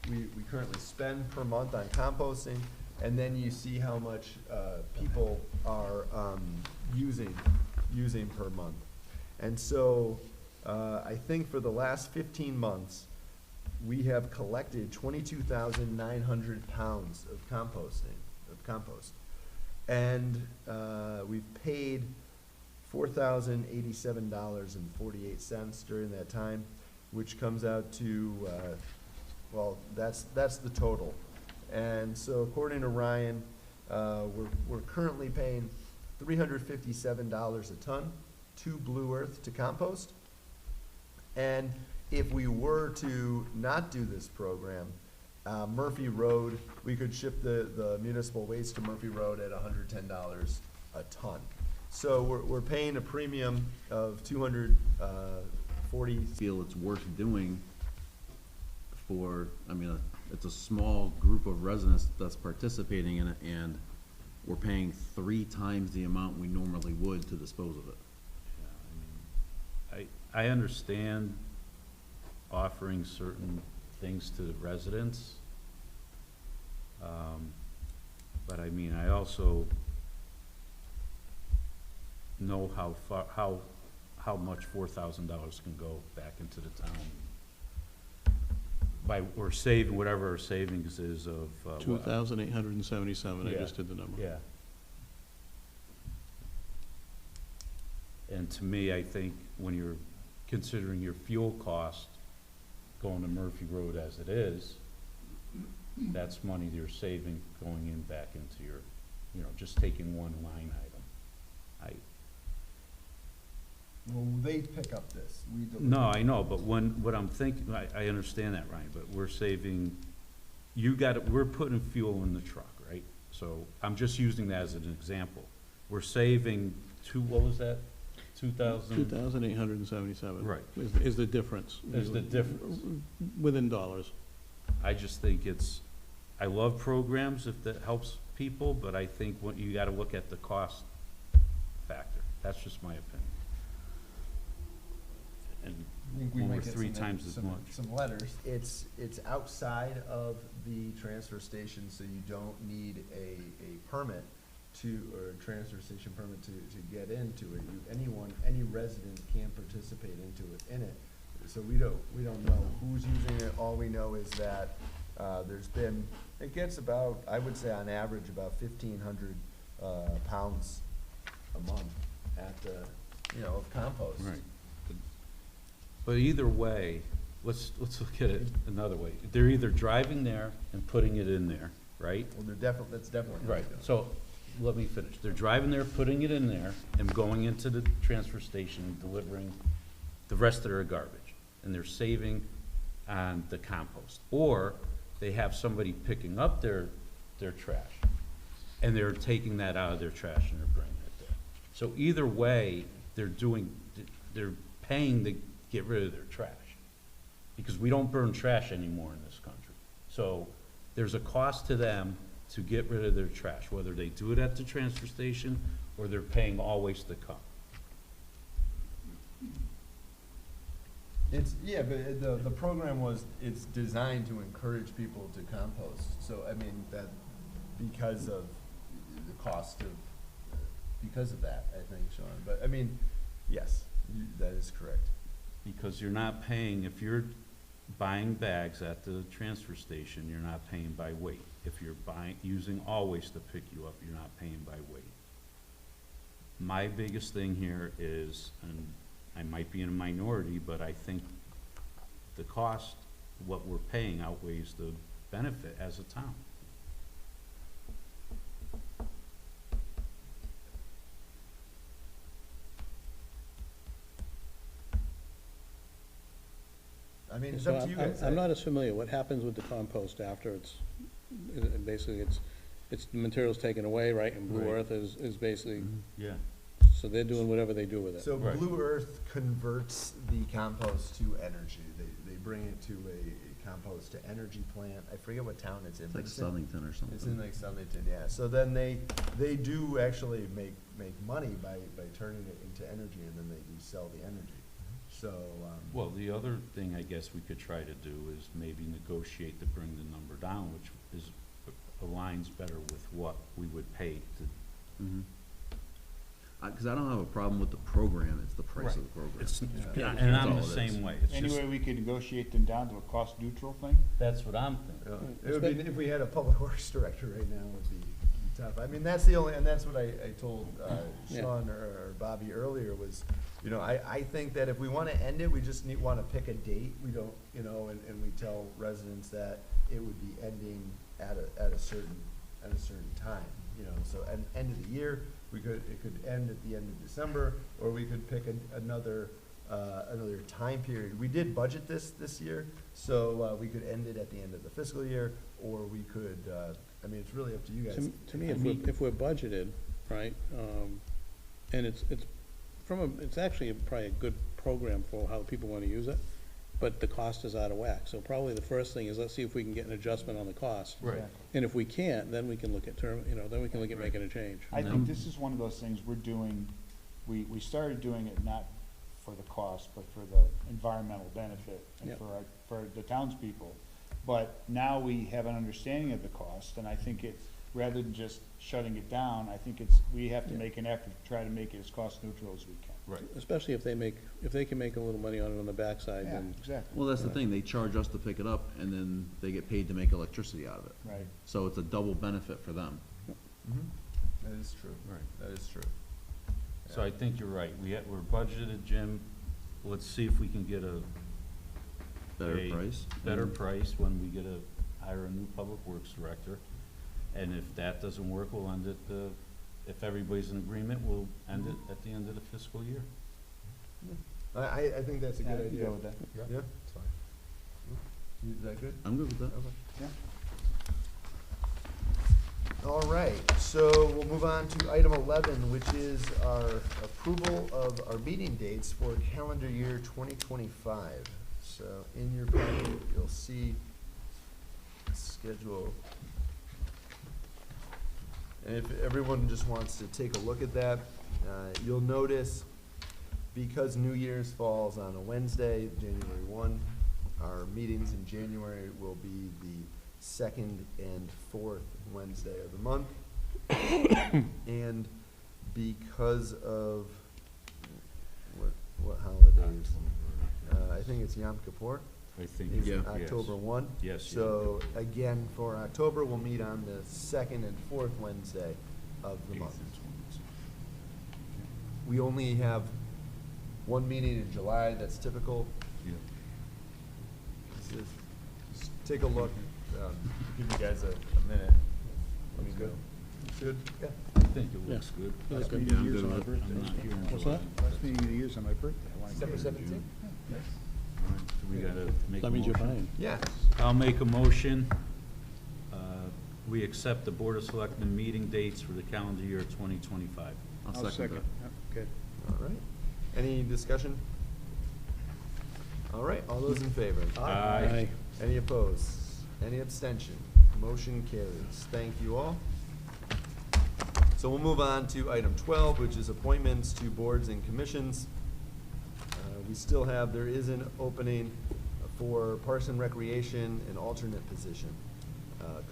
we currently spend per month on composting, and then you see how much people are using per month. And so I think for the last 15 months, we have collected 22,900 pounds of compost. And we've paid $4,087.48 during that time, which comes out to, well, that's the total. And so according to Ryan, we're currently paying $357 a ton to Blue Earth to compost. And if we were to not do this program, Murphy Road, we could ship the municipal waste to Murphy Road at $110 a ton. So we're paying a premium of $240. Feel it's worth doing for, I mean, it's a small group of residents that's participating in it, and we're paying 3 times the amount we normally would to dispose of it. Yeah, I mean, I understand offering certain things to the residents. But I mean, I also know how much $4,000 can go back into the town. We're saving whatever our savings is of, what? 2,877, I Yeah. just did the number. Yeah. And to me, I think when you're considering your fuel cost going to Murphy Road as it is, that's money you're saving going in back into your, just taking one line item. Well, they pick up this. We deliver. No, I know, but what I'm thinking, I understand that, Ryan, but we're saving, we're putting fuel in the truck, right? So I'm just using that as an example. We're saving what was that? 2,877. Right. Is the difference. Is the difference. Within dollars. I just think I love programs if that helps people, but I think you gotta look at the cost factor. That's just my opinion. And I think we when might we're get 3 times as much. some letters. It's outside of the transfer station, so you don't need a permit or a transfer station permit to get into it. Any resident can participate in it. So we don't know who's using it. All we know is that it gets about, I would say on average, about 1,500 pounds a month of compost. Right. But either way, let's look at it another way. They're either driving there and putting it in there, right? Well, that's definitely. how Right, we do it. so, let me finish. They're driving there, putting it in there, and going into the transfer station and delivering the rest of their garbage. And they're saving on the compost. Or they have somebody picking up their trash, and they're taking that out of their trash and they're bringing it there. So either way, they're paying to get rid of their trash. Because we don't burn trash anymore in this country. So there's a cost to them to get rid of their trash, whether they do it at the transfer station or they're paying All Waste to come. But the program it's designed to encourage people to compost. So, I mean, that because of the cost because of that, I think, Sean. But, I mean, yes, that is correct. Because you're not paying, if you're buying bags at the transfer station, you're not paying by weight. If you're using All Waste to pick you up, you're not paying by weight. My biggest thing here is, and I might be in a minority, but I think the cost, what we're paying outweighs the benefit as a town. I mean, it's So up to you guys. I'm not as familiar. What happens with the compost after basically it's the material's taken away, right? And Blue Right. Earth is basically, Yeah. so they're doing whatever they do with it. So Right. Blue Earth converts the compost to energy. They bring it to a compost to energy plant. I forget what town it's in. It's but like it's in- Southington or something. It's in like Southington, yeah. So then they do actually make money by turning it into energy, and then they do sell the energy. So, Well, the other thing I guess we could try to do is maybe negotiate to bring the number down, which is, aligns better with what we would pay to. Because I don't have a problem with the program, it's the price of the program. It's, Yeah. and That's I'm all the it is. same way. It's Any just, way we could negotiate them down to a cost neutral thing? that's what I'm thinking. it would be, if we had a public works director right now, it would be tough. I mean, that's the only, and that's what I told Yeah. Sean or Bobby earlier was, you know, I think that if we want to end it, we just want to pick a date. We don't, you know, and we tell residents that it would be ending at a certain time, you know. So at the end of the year, it could end at the end of December, or we could pick another time period. We did budget this year, so we could end it at the end of the fiscal year, or we could, I mean, it's really up to you guys. To me, if we're budgeted, right, and it's actually probably a good program for how people wanna use it, but the cost is out of whack. So probably the first thing is, let's see if we can get an adjustment on the cost. Right. And if we can't, then we can look at then we can look at making a change. I think this is one of those things we're doing, we started doing it not for the cost, but for the environmental benefit and Yep. for the townspeople. But now we have an understanding of the cost, and I think rather than just shutting it down, I think we have to Yeah. make an effort to try to make it as cost neutral as we can. Right. Especially if they can make a little money on it on the backside, Yeah, then, exactly. Well, that's the thing, they charge us to pick it up, and then they get paid to make electricity out of it. Right. So it's a double benefit for them. That is true. Right. That is true. So I think you're right. We're budgeted, Jim. Let's see if we can get a Better a price. better price when we hire a new public works director. And if that doesn't work, we'll end it, if everybody's in agreement, we'll end it at the end of the fiscal year. I think that's a Yeah, good I can idea. go with that. Yeah? Is that good? I'm good with that. Yeah. All right, so we'll move on to item 11, which is our approval of our meeting dates for calendar year 2025. So in your packet, you'll see the schedule. And if everyone just wants to take a look at that, you'll notice, because New Year's falls on a Wednesday, January 1, our meetings in January will be the second and fourth Wednesday of the month. And because of, what holidays? I think it's Yom Kippur. I think, Is Yeah. October 1. Yes, So again, for October, we'll meet on the second and fourth Wednesday of the month. We only have one meeting in July, that's typical. Yeah. Just take a look, give you guys a minute. Let me know. Good? Yeah. I think it looks good. Yeah. Last good. meeting of the Yeah, year's I'm on my good birthday. I'm not here in What's July. that? Last meeting of the year's on my birthday. I wanna December get it in 17th? June. All right, so we gotta make a that means you're motion. fine. Yeah. I'll make a motion. We accept the Board of Selectmen meeting dates for the calendar year 2025. I'll second that. Yeah, good. All right. Any discussion? All right, all those in favor? Aye. Any opposed? Any abstention? Motion carries. Thank you all. So we'll move on to item 12, which is appointments to boards and commissions. There is an opening for Parks and Recreation, an alternate position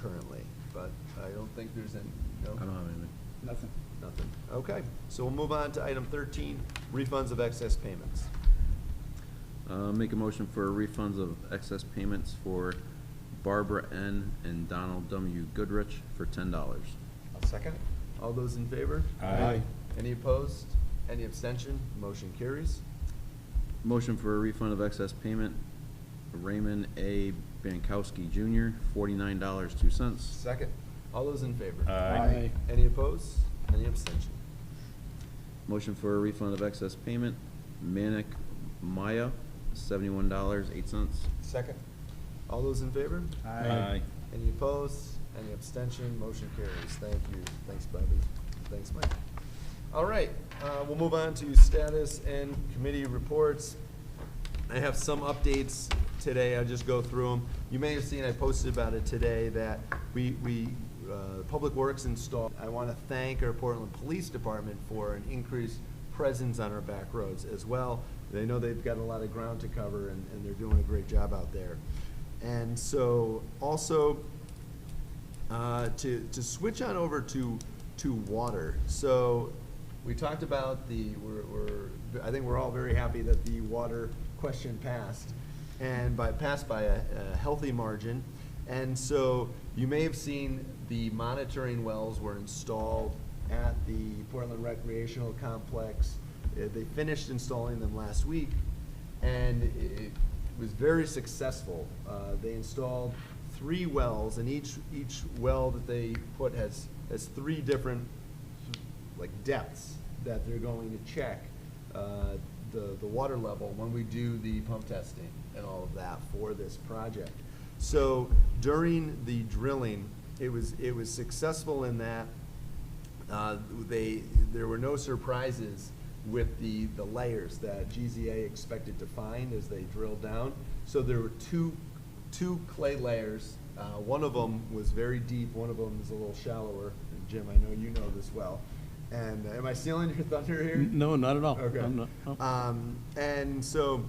currently, but I don't think there's any, no? I don't have anything. Nothing. Nothing. Okay, so we'll move on to item 13, refunds of excess payments. Make a motion for refunds of excess payments for Barbara N. and Donald W. Goodrich for $10. I'll second. All those in favor? Aye. Any opposed? Any abstention? Motion carries. Motion for a refund of excess payment, Raymond A. Bankowski Jr., $49.02. Second. All those in favor? Aye. Any opposed? Any abstention? Motion for a refund of excess payment, Manic Maya, $71.08. Second. All those in favor? Aye. Any opposed? Any abstention? Motion carries. Thank you. Thanks, Bobby. Thanks, Mike. All right, we'll move on to status and committee reports. I have some updates today. I'll just go through them. You may have seen, I posted about it today, that Public Works installed. I want to thank our Portland Police Department for an increased presence on our back roads as well. They know they've got a lot of ground to cover, and they're doing a great job out there. And so also, to switch on over to water. So we talked about I think we're all very happy that the water question passed, and passed by a healthy margin. And so you may have seen the monitoring wells were installed at the Portland Recreational Complex. They finished installing them last week, and it was very successful. They installed 3 wells, and each well that they put has 3 different depths that they're going to check the water level when we do the pump testing and all of that for this project. So during the drilling, it was successful in that there were no surprises with the layers that GZA expected to find as they drilled down. So there were two clay layers. One of them was very deep. One of them is a little shallower. And Jim, I know you know this well. And am I stealing your thunder here? No, not at all. Okay. I'm not, no. And so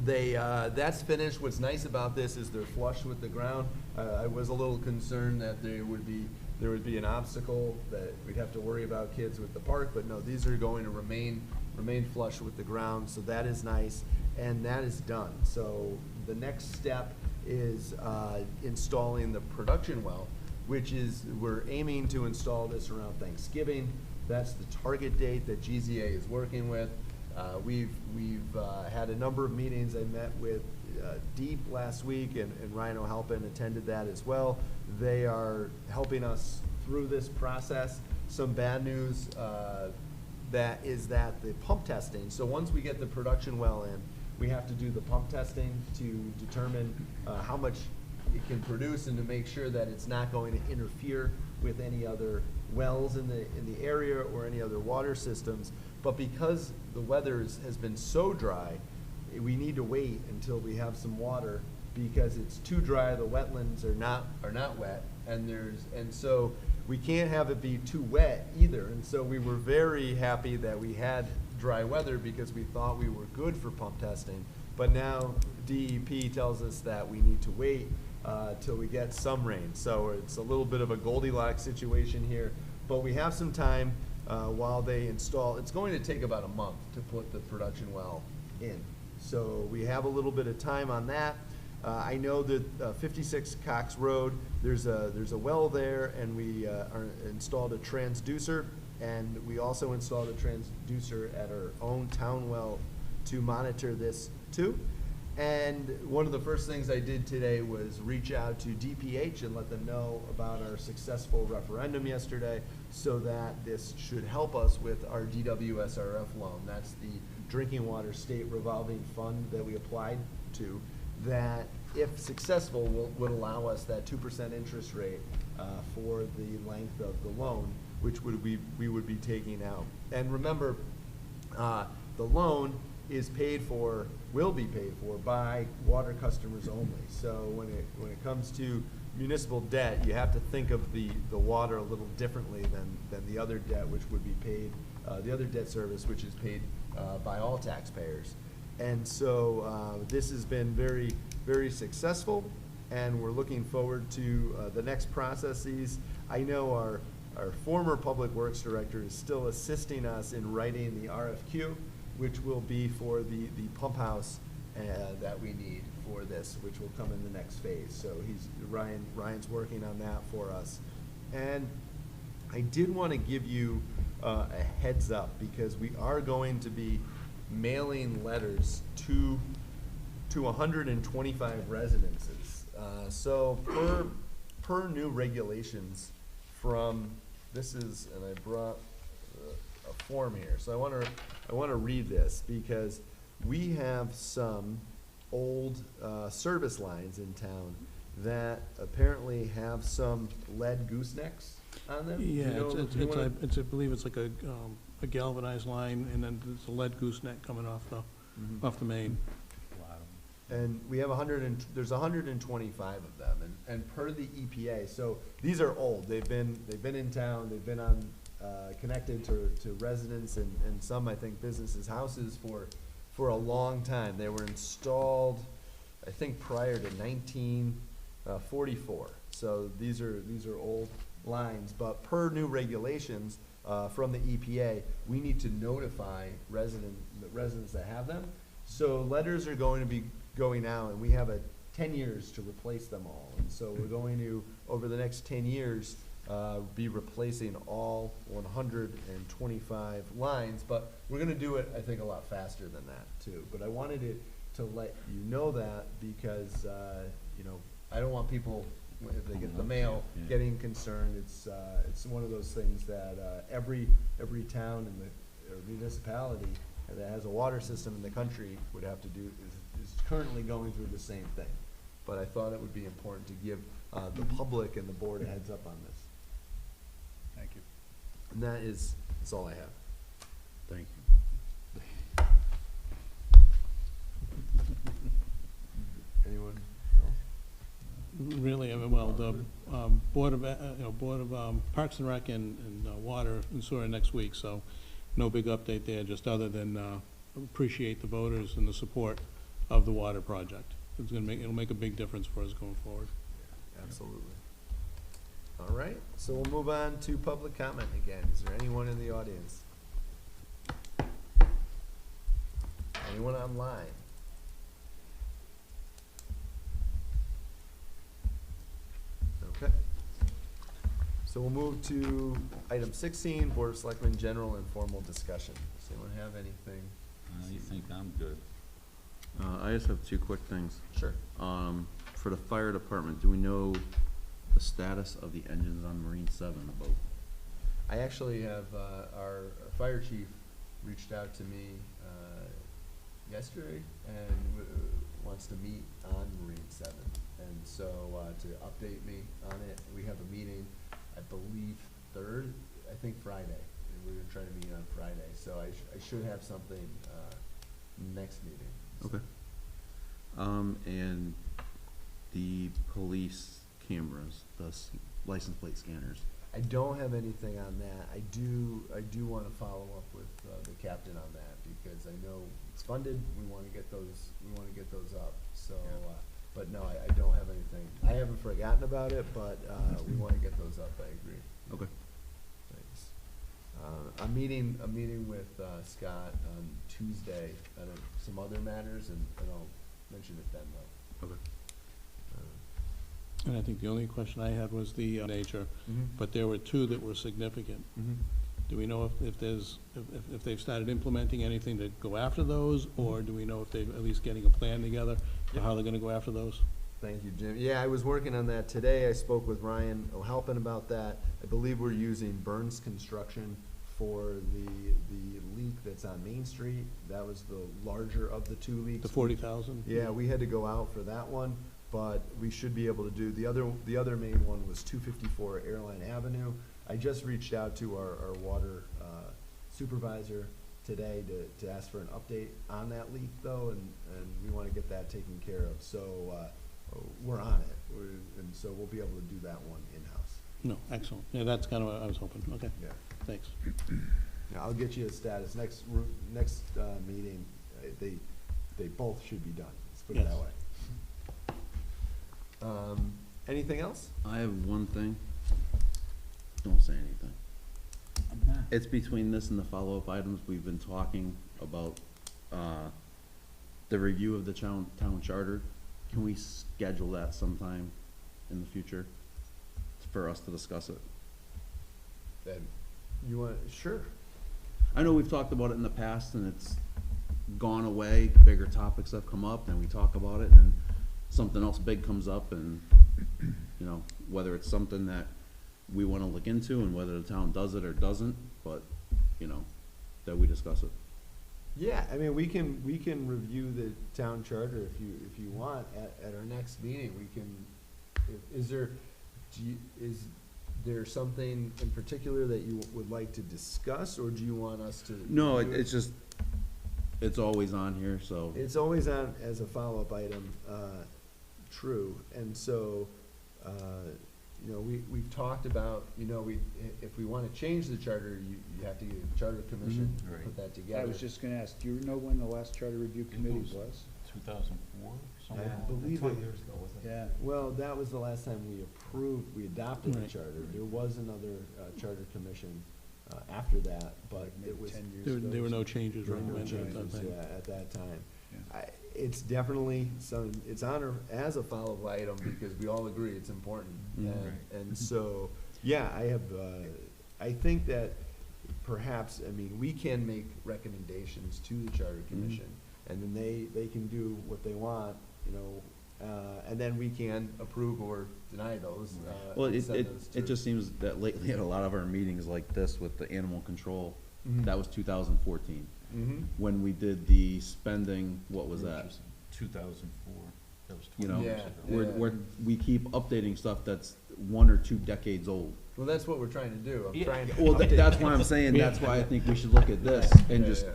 that's finished. What's nice about this is they're flush with the ground. I was a little concerned that there would be an obstacle that we'd have to worry about kids with the park, but no, these are going to remain flush with the ground, so that is nice, and that is done. So the next step is installing the production well, which is, we're aiming to install this around Thanksgiving. That's the target date that GZA is working with. We've had a number of meetings. I met with Deep last week, and Ryan O'Halpin attended that as well. They are helping us through this process. Some bad news that the pump testing, so once we get the production well in, we have to do the pump testing to determine how much it can produce and to make sure that it's not going to interfere with any other wells in the area or any other water systems. But because the weather has been so dry, we need to wait until we have some water, because it's too dry. The wetlands are not wet, and so we can't have it be too wet either. And so we were very happy that we had dry weather, because we thought we were good for pump testing. But now DEP tells us that we need to wait till we get some rain. So it's a little bit of a Goldilocks situation here, but we have some time while they install. It's going to take about a month to put the production well in. So we have a little bit of time on that. I know that 56 Cox Road, there's a well there, and we installed a transducer, and we also installed a transducer at our own town well to monitor this too. And one of the first things I did today was reach out to DPH and let them know about our successful referendum yesterday, so that this should help us with our DWSRF loan. That's the Drinking Water State Revolving Fund that we applied to, that if successful would allow us that 2% interest rate for the length of the loan, which we would be taking out. And remember, the loan will be paid for by water customers only. So when it comes to municipal debt, you have to think of the water a little differently than the other debt, which would be paid, the other debt service, which is paid by all taxpayers. And so this has been very, very successful, and we're looking forward to the next processes. I know our former Public Works Director is still assisting us in writing the RFQ, which will be for the pump house that we need for this, which will come in the next phase. So Ryan's working on that for us. And I did want to give you a heads up, because we are going to be mailing letters to 125 residences. So per new regulations from, and I brought a form here. So I want to read this, because we have some old service lines in town that apparently have some lead goosenecks on them. Do you Yeah, know- it's, do you it's, wanna- I believe it's like a galvanized line, and then there's a lead gooseneck coming off Mhm. the main. And we have there's 125 of them, and per the EPA, so these are old, they've been in town, they've been on, connected to residents and some, I think, businesses' houses for a long time. They were installed, I think, prior to 1944, so these are old lines, but per new regulations, from the EPA, we need to notify the residents that have them. So letters are going to be going out, and we have 10 years to replace them all. And so we're going to, over the next 10 years, be replacing all 125 lines, but we're gonna do it, I think, a lot faster than that, too. But I wanted to let you know that because, you know, I don't want people, if they get the mail, Yeah. getting concerned. It's one of those things that every town or municipality that has a water system in the country would have to do, is currently going through the same thing. But I thought it would be important to give the public and the board a heads up on this. Thank you. And that's all I have. Thank you. Anyone else? Really, I mean, well, the Board of, Parks and Rec and Water and Sewer next week, so no big update there, just other than appreciate the voters and the support of the water project. It'll make a big difference for us going forward. Absolutely. All right, so we'll move on to public comment again. Is there anyone in the audience? Anyone online? Okay. So we'll move to item 16, Board of Selectmen General Informal Discussion. Does anyone have anything? You think I'm good? I just have two quick things. Sure. For the fire department, do we know the status of the engines on Marine 7, the boat? I actually have, our fire chief reached out to me yesterday and wants to meet on Marine 7. And so to update me on it, we have a meeting, I believe I think Friday. And we're gonna try to meet on Friday. So I should have something next meeting. Okay. And the police cameras, the license plate scanners. I don't have anything on that. I do want to follow up with the captain on that because I know it's funded. We want to get those up. So, but no, I don't have anything. I haven't forgotten about it, but we want to get those up. I agree. Okay. Thanks. I'm meeting with Scott on Tuesday on some other matters, and I'll mention it then though. Okay. And I think the only question I had was the nature, but there were two that were significant. Do we know if they've started implementing anything to go after those, or do we know if they're at least getting a plan together for how they're gonna go after those? Thank you, Jim. Yeah, I was working on that today. I spoke with Ryan O'Halpin about that. I believe we're using Burns Construction for the leak that's on Main Street. That was the larger of the two leaks. The 40,000? Yeah, we had to go out for that one, but we should be able to do, the other main one was 254 Airline Avenue. I just reached out to our water supervisor today to ask for an update on that leak though, and we want to get that taken care of. So we're on it, and so we'll be able to do that one in-house. No, excellent. Yeah, that's kind of what I was hoping. Okay, Yeah. thanks. Yeah, I'll get you a status. Next meeting, they both should be done. Let's put it Yes. that way. Anything else? I have one thing. Don't say anything. I'm not. It's between this and the follow-up items. We've been talking about, the review of the town charter. Can we schedule that sometime in the future for us to discuss it? Then you want, sure. I know we've talked about it in the past and it's gone away, bigger topics have come up, then we talk about it, and then something else big comes up and, you know, whether it's something that we wanna look into and whether the town does it or doesn't, but, you know, that we discuss it. Yeah, I mean, we can review the town charter if you want at our next meeting. We can, is there something in particular that you would like to discuss, or do you want us to? No, review it? it's just, it's always on here, so. It's always on as a follow-up item, true, and so, you know, we've talked about, you know, if we wanna change the charter, you have to get a charter commission, Mhm. Right. put that together. I was just gonna ask, do you know when the last charter review committee was? 2004, something I like that? believe 20 it- years ago, wasn't it? Yeah. Well, that was the last time we adopted the Right. charter. There was another, charter commission, after that, but Like maybe it was. 10 years There, ago there or were no something? changes There were no recommended at that changes, time. yeah, at that time. Yeah. It's definitely it's on as a follow-up item because we all agree it's important. Mhm. And so, yeah, I think that perhaps, I mean, we can make recommendations to the charter commission, and then they can do what they want, you know, and then we can approve or deny those. Well, and it, send it, those to- it just seems that lately at a lot of our meetings like this with the animal control, Mhm. that was 2014. Mhm. When we did the spending, what was that? Interesting. 2004, that was You 20 know, years Yeah. ago. we keep updating stuff that's 1 or 2 decades old. Well, that's what we're trying to do. I'm Yeah. trying to. Well, update- that's why I'm saying, that's why I think we should look at this and Yeah, just yeah.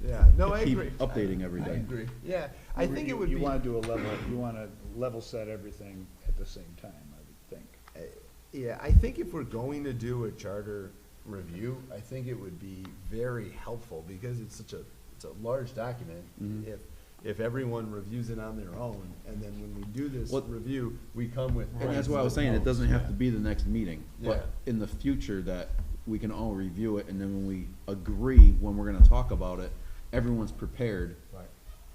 Yeah, no, I keep agree. updating every I day. agree, yeah. I think it would be. You wanna do you wanna level set everything at the same time, I would think. Yeah, I think if we're going to do a charter review, I think it would be very helpful, because it's a large document. Mhm. If everyone reviews it on their own, and then when we do this Well- review, we come with. And that's why I was saying, it doesn't have to be the next meeting, Yeah. but in the future that we can all review it, and then when we agree, when we're gonna talk about it, everyone's prepared Right.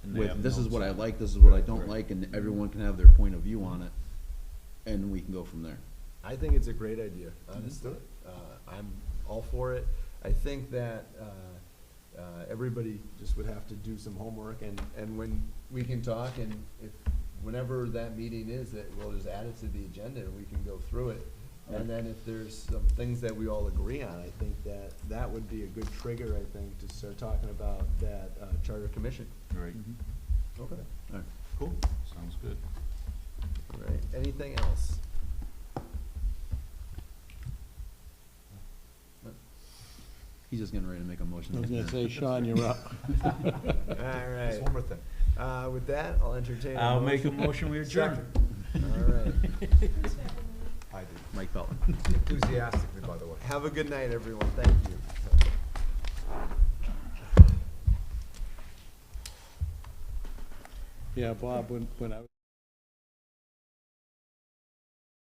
And they with, have this is notes what I on it. like, this is what I don't Right. like, and everyone can have their point of view on it, and we can go from there. I think it's a great idea, honestly. I'm all for it. I think that, everybody just would have to do some homework, and when we can talk, and whenever that meeting is, that we'll just add it to the agenda and we can go through it. And then if there's some things that we all agree on, I think that would be a good trigger, I think, to start talking about that, charter commission. Right, Okay. All right. Cool. sounds good. All right, anything else? He's just getting ready to make a motion. I was gonna say, Sean, you're up. All Just right. one more thing. With that, I'll entertain. I'll make a motion, we adjourn. All right. I did. Mike Pelton. Enthusiastically, by the way. Have a good night, everyone. Thank you. Yeah, Bob, when I was